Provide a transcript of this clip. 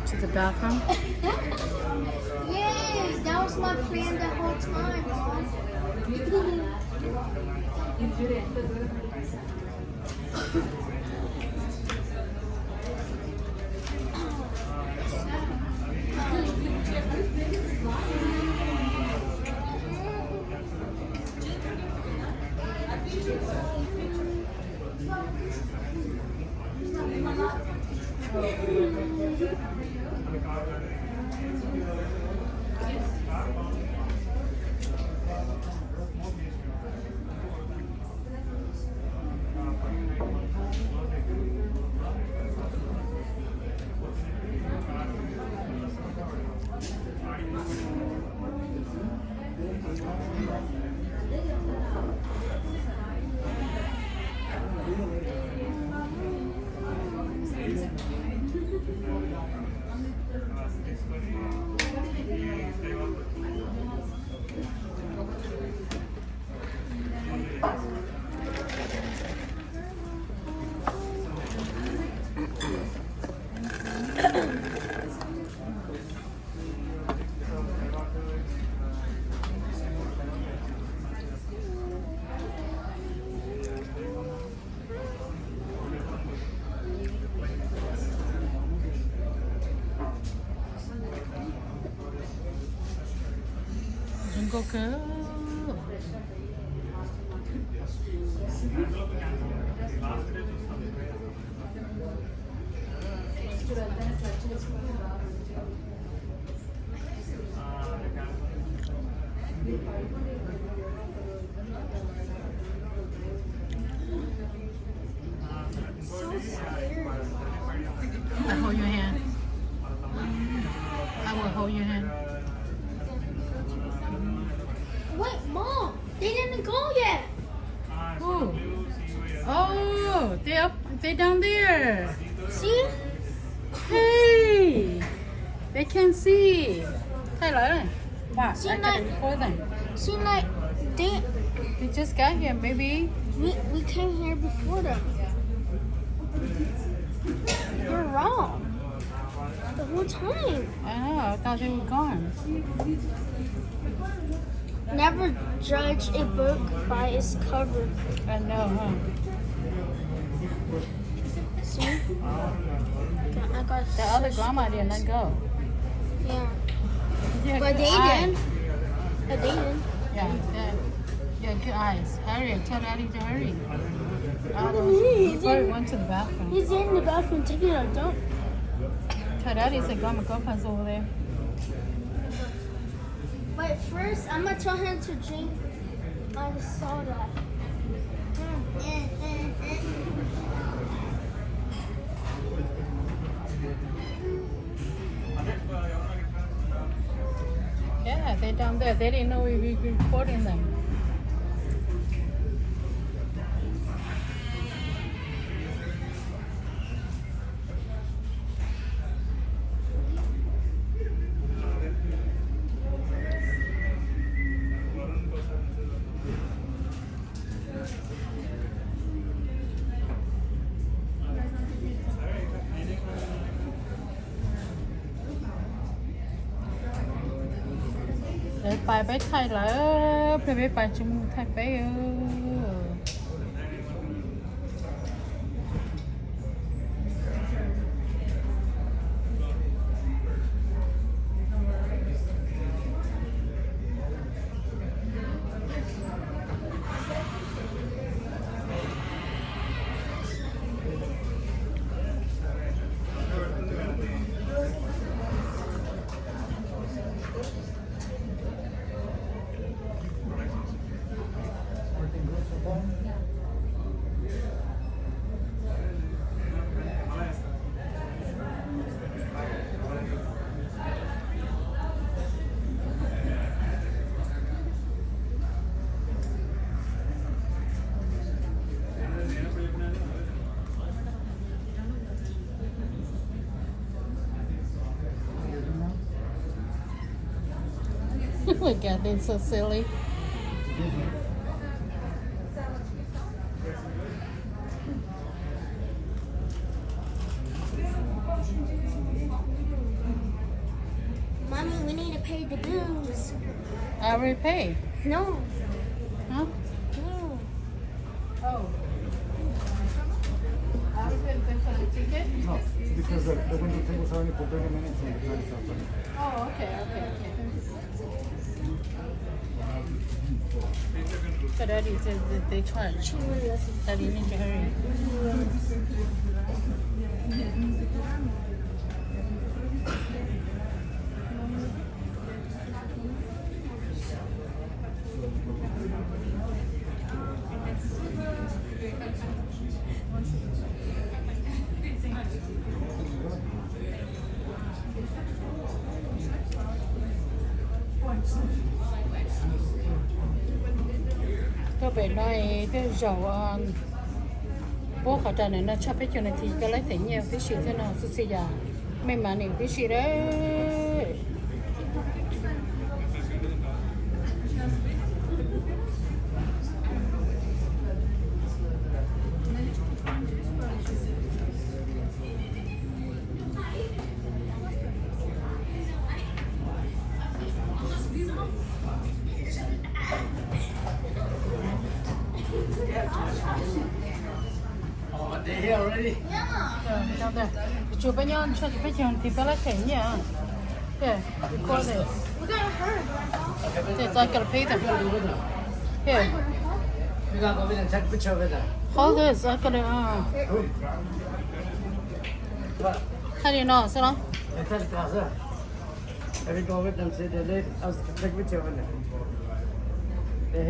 To the bathroom. Yes, that was my plan the whole time, Mom. Jingle girl. I hold your hand. I will hold your hand. Wait, Mom, they didn't go yet. Ooh. Oh, they're down there. See? Hey, they can see. Thay lời. Wow, See, I like- can record them. See, like, they just got here, maybe. we came here before them. You're wrong. The whole time. I know, I thought they were gone. Never judge a book by its cover. I know, huh? See? I got The other such- grandma did not go. Yeah. Yeah, But good they eyes. did. But they did. Yeah, good eyes. Hurry, tell Daddy to hurry. He's He probably in, went to the bathroom. he's in the bathroom taking a dump. Tell Daddy said grandma girlfriend's over there. But first, I'm gonna tell him to drink the soda. Yeah, they're down there. They didn't know we were recording them. Để bài bé thầy là bé bài chung thầy bé Look at them, so silly. Mommy, we need to pay the bills. I already paid. No. Huh? No. Oh. I already paid for the ticket? No, because the window tables are only for 30 minutes and the time is up. Oh, okay. But Daddy says that they charge. She wouldn't listen. Daddy, you need to hurry. Tôi phải nói cái dầu bố khả năng này nó chấp hết cho nên thì cái lấy tiền nhiều cái gì thế nào sẽ giờ mấy mà nhiều cái gì đấy Oh, they're here already. Đâu đây chụp bao nhiêu cho chụp bao nhiêu thì cái lấy tiền nhiều here record it We got her. yes I gotta pay them here We gotta go with and take a picture with her. hold this I gotta how do you know so I tell Gaza. Have you go with them, say they're late. I'll take a picture with them. They're here.